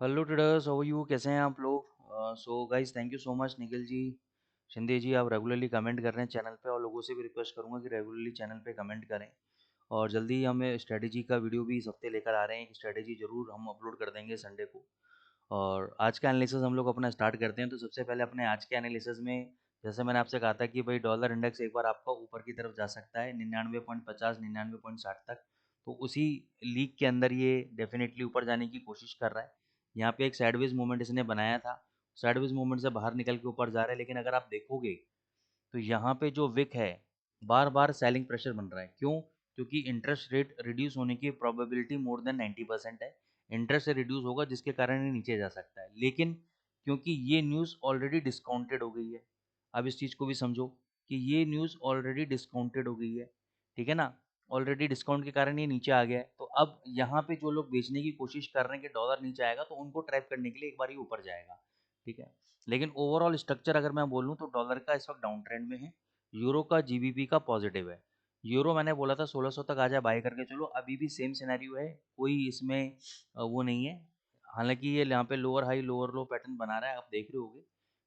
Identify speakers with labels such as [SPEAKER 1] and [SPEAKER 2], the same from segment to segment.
[SPEAKER 1] Hello traders, how are you? कैसे हैं आप लोग? So guys, thank you so much Nikhil ji, Shinde ji, आप रेगुलरली कमेंट कर रहे हैं चैनल पे, और लोगों से भी रिक्वेस्ट करूंगा कि रेगुलरली चैनल पे कमेंट करें। और जल्दी ही हमें स्ट्रेटेजी का वीडियो भी इस हफ्ते लेकर आ रहे हैं, एक स्ट्रेटेजी जरूर हम अपलोड कर देंगे संडे को। और आज का एनालिसिस हम लोग अपना स्टार्ट करते हैं। तो सबसे पहले अपने आज के एनालिसिस में, जैसे मैंने आपसे कहा था कि भाई डॉलर इंडेक्स एक बार आपका ऊपर की तरफ जा सकता है 99.50 99.60 तक। तो उसी लीग के अंदर ये डेफिनेटली ऊपर जाने की कोशिश कर रहा है। यहाँ पे एक साइडवेज मूवमेंट इसने बनाया था, साइडवेज मूवमेंट से बाहर निकल के ऊपर जा रहा है। लेकिन अगर आप देखोगे तो यहाँ पे जो विक है, बार बार सेलिंग प्रेशर बन रहा है। क्यों? क्योंकि इंटरेस्ट रेट रिड्यूस होने की प्रोबेबिलिटी मोर देन 90% है। इंटरेस्ट से रिड्यूस होगा जिसके कारण ये नीचे जा सकता है। लेकिन क्योंकि ये न्यूज़ ऑलरेडी डिस्काउंटेड हो गई है, अब इस चीज़ को भी समझो कि ये न्यूज़ ऑलरेडी डिस्काउंटेड हो गई है, ठीक है ना। ऑलरेडी डिस्काउंट के कारण ये नीचे आ गया है। तो अब यहाँ पे जो लोग बेचने की कोशिश कर रहे हैं कि डॉलर नीचे आएगा, तो उनको ट्रैप करने के लिए एक बार ये ऊपर जाएगा, ठीक है। लेकिन ओवरऑल स्ट्रक्चर अगर मैं बोलूँ तो डॉलर का इस वक्त डाउन ट्रेंड में है, यूरो का जीबीपी का पॉजिटिव है। यूरो मैंने बोला था 1600 तक आ जाए बाय करके चलो, अभी भी सेम सिनेरियो है, कोई इसमें वो नहीं है। हालांकि ये यहाँ पे लोअर लो पैटर्न बना रहा है, आप देख रहे होगे,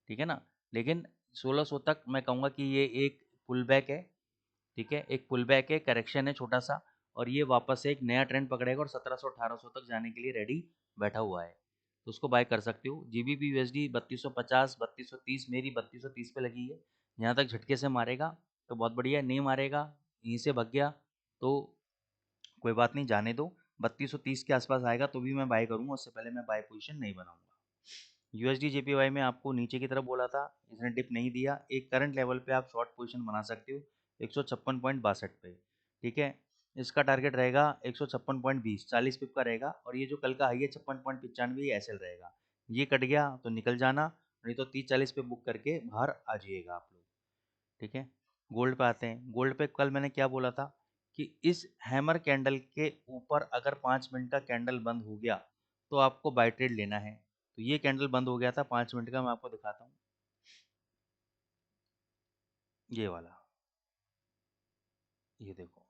[SPEAKER 1] ठीक है ना। लेकिन 1600 तक मैं कहूँगा कि ये एक पुल बैक है, ठीक है, एक पुल बैक है, करेक्शन है छोटा सा, और ये वापस से एक नया ट्रेंड पकड़ेगा और 1700 1800 तक जाने के लिए रेडी बैठा हुआ है। तो उसको बाय कर सकते हो। जीबीपी यूएसडी 3250 3230, मेरी 3230 पे लगी है। यहाँ तक झटके से मारेगा तो बहुत बढ़िया, नहीं मारेगा, यहीं से भाग गया तो कोई बात नहीं, जाने दो। 3230 के आसपास आएगा तो भी मैं बाय करूंगा, उससे पहले मैं बाय पोजीशन नहीं बनाऊंगा। यूएसडी जेपीवाई में आपको नीचे की तरफ बोला था, इसने डिप नहीं दिया। एक करंट लेवल पे आप शॉर्ट पोजीशन बना सकते हो 156.62 पे, ठीक है। इसका टारगेट रहेगा 156.20, 40 पिप का रहेगा। और ये जो कल का हाई है 56.95, ये एसएल रहेगा। ये कट गया तो निकल जाना, नहीं तो 30-40 पे बुक करके बाहर आ जाइएगा आप लोग, ठीक है। गोल्ड पे आते हैं। गोल्ड पे कल मैंने क्या बोला था कि इस हैमर कैंडल के ऊपर अगर 5 मिनट का कैंडल बंद हो गया तो आपको बाय ट्रेड लेना है। तो ये कैंडल बंद हो गया था 5 मिनट का, मैं आपको दिखाता हूँ, ये वाला, ये देखो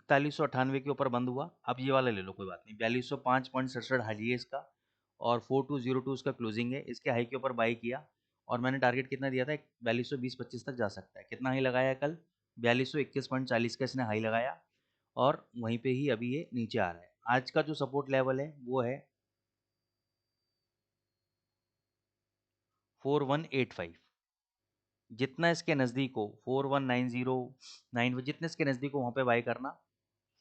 [SPEAKER 1] 4198 के ऊपर बंद हुआ। अब ये वाला ले लो, कोई बात नहीं, 4205.67 हाई है इसका, और 4202 इसका क्लोजिंग है। इसके हाई के ऊपर बाई किया, और मैंने टारगेट कितना दिया था, 4220-25 तक जा सकता है। कितना हाई लगाया कल? 4221.40 का इसने हाई लगाया, और वहीं पे ही अभी ये नीचे आ रहा है। आज का जो सपोर्ट लेवल है वो है 4185। जितना इसके नज़दीक हो, 4190 जितने इसके नज़दीक हो वहाँ पे बाई करना।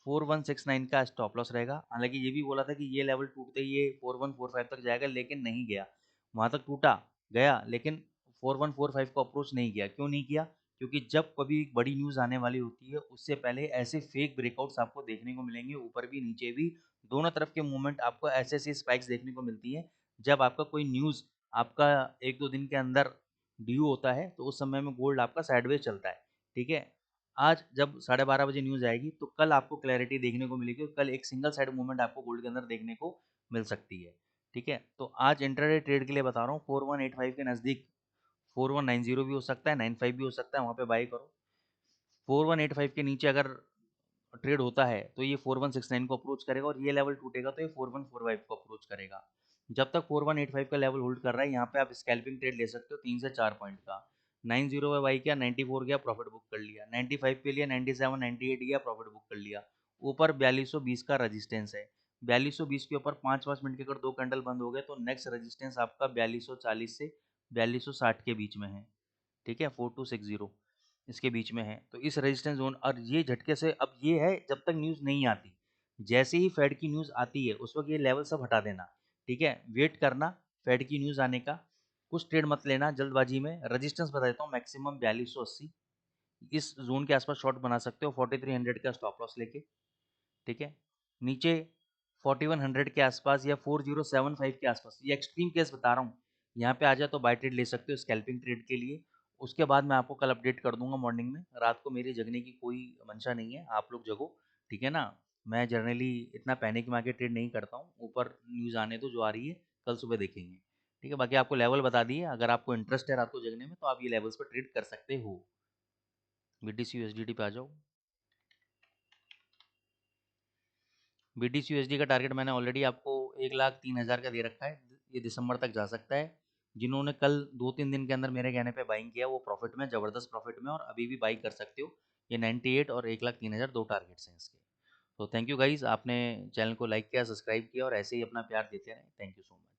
[SPEAKER 1] 4169 का स्टॉप लॉस रहेगा। हालांकि ये भी बोला था कि ये लेवल टूटते ही ये 4145 तक जाएगा, लेकिन नहीं गया, वहाँ तक टूटा गया, लेकिन 4145 को अप्रोच नहीं किया। क्यों नहीं किया? क्योंकि जब कभी बड़ी न्यूज़ आने वाली होती है उससे पहले ऐसे फेक ब्रेकआउट्स आपको देखने को मिलेंगे, ऊपर भी नीचे भी, दोनों तरफ के मूवमेंट आपको ऐसे ऐसी स्पाइक्स देखने को मिलती है। जब आपका कोई न्यूज़ आपका 1-2 दिन के अंदर ड्यू होता है तो उस समय में गोल्ड आपका साइडवेज चलता है, ठीक है। आज जब 12:30 बजे न्यूज़ आएगी तो कल आपको क्लैरिटी देखने को मिलेगी, और कल एक सिंगल साइड मूवमेंट आपको गोल्ड के अंदर देखने को मिल सकती है, ठीक है। तो आज इंट्राडे ट्रेड के लिए बता रहा हूँ, 4185 के नज़दीक 4190 भी हो सकता है, 95 भी हो सकता है, वहाँ पे बाई करो। 4185 के नीचे अगर ट्रेड होता है तो ये 4169 को अप्रोच करेगा, और ये लेवल टूटेगा तो ये 4145 को अप्रोच करेगा। जब तक 4185 का लेवल होल्ड कर रहा है, यहाँ पे आप स्कैल्पिंग ट्रेड ले सकते हो 3 से 4 पॉइंट का। 90 पे बाई किया, 94 गया, प्रॉफिट बुक कर लिया, 95 पे लिया, 97 98 गया, प्रॉफिट बुक कर लिया। ऊपर 4220 का रजिस्टेंस है, 4220 के ऊपर 5-5 मिनट के अगर दो कैंडल बंद हो गए तो नेक्स्ट रजिस्टेंस आपका 4240 से 4260 के बीच में है, ठीक है, 4260 इसके बीच में है। तो इस रेजिस्टेंस जोन, और ये झटके से, अब ये है जब तक न्यूज़ नहीं आती, जैसे ही फेड की न्यूज़ आती है उस वक्त ये लेवल सब हटा देना, ठीक है। वेट करना फेड की न्यूज़ आने का, कुछ ट्रेड मत लेना जल्दबाजी में। रजिस्टेंस बता देता हूँ, मैक्सिमम 4280, इस जोन के आसपास शॉर्ट बना सकते हो 4300 का स्टॉप लॉस लेके, ठीक है। नीचे 4100 के आसपास या 4075 के आसपास, ये एक्सट्रीम केस बता रहा हूँ, यहाँ पे आ जाए तो बाय ट्रेड ले सकते हो स्कैल्पिंग ट्रेड के लिए। उसके बाद मैं आपको कल अपडेट कर दूंगा मॉर्निंग में। रात को मेरे जगने की कोई मंशा नहीं है, आप लोग जगो, ठीक है ना। मैं जनरली इतना पैनिक में आके ट्रेड नहीं करता हूँ, ऊपर न्यूज़ आने तो जो आ रही है कल सुबह देखेंगे, ठीक है। बाकी आपको लेवल बता दिए, अगर आपको इंटरेस्ट है रात को जगने में तो आप ये लेवल्स पर ट्रेड कर सकते हो। BTC USDT पे आ जाओ। BTC USD का टारगेट मैंने ऑलरेडी आपको 1,03,000 का दे रखा है, ये दिसंबर तक जा सकता है। जिन्होंने कल 2-3 दिन के अंदर मेरे कहने पे बाइंग किया वो प्रॉफिट में, ज़बरदस्त प्रॉफिट में, और अभी भी बाई कर सकते हो। ये 98 और 1,03,000 दो टारगेट्स हैं इसके। तो थैंक यू गाइज़, आपने चैनल को लाइक किया, सब्सक्राइब किया और ऐसे ही अपना प्यार देते रहें। Thank you so much.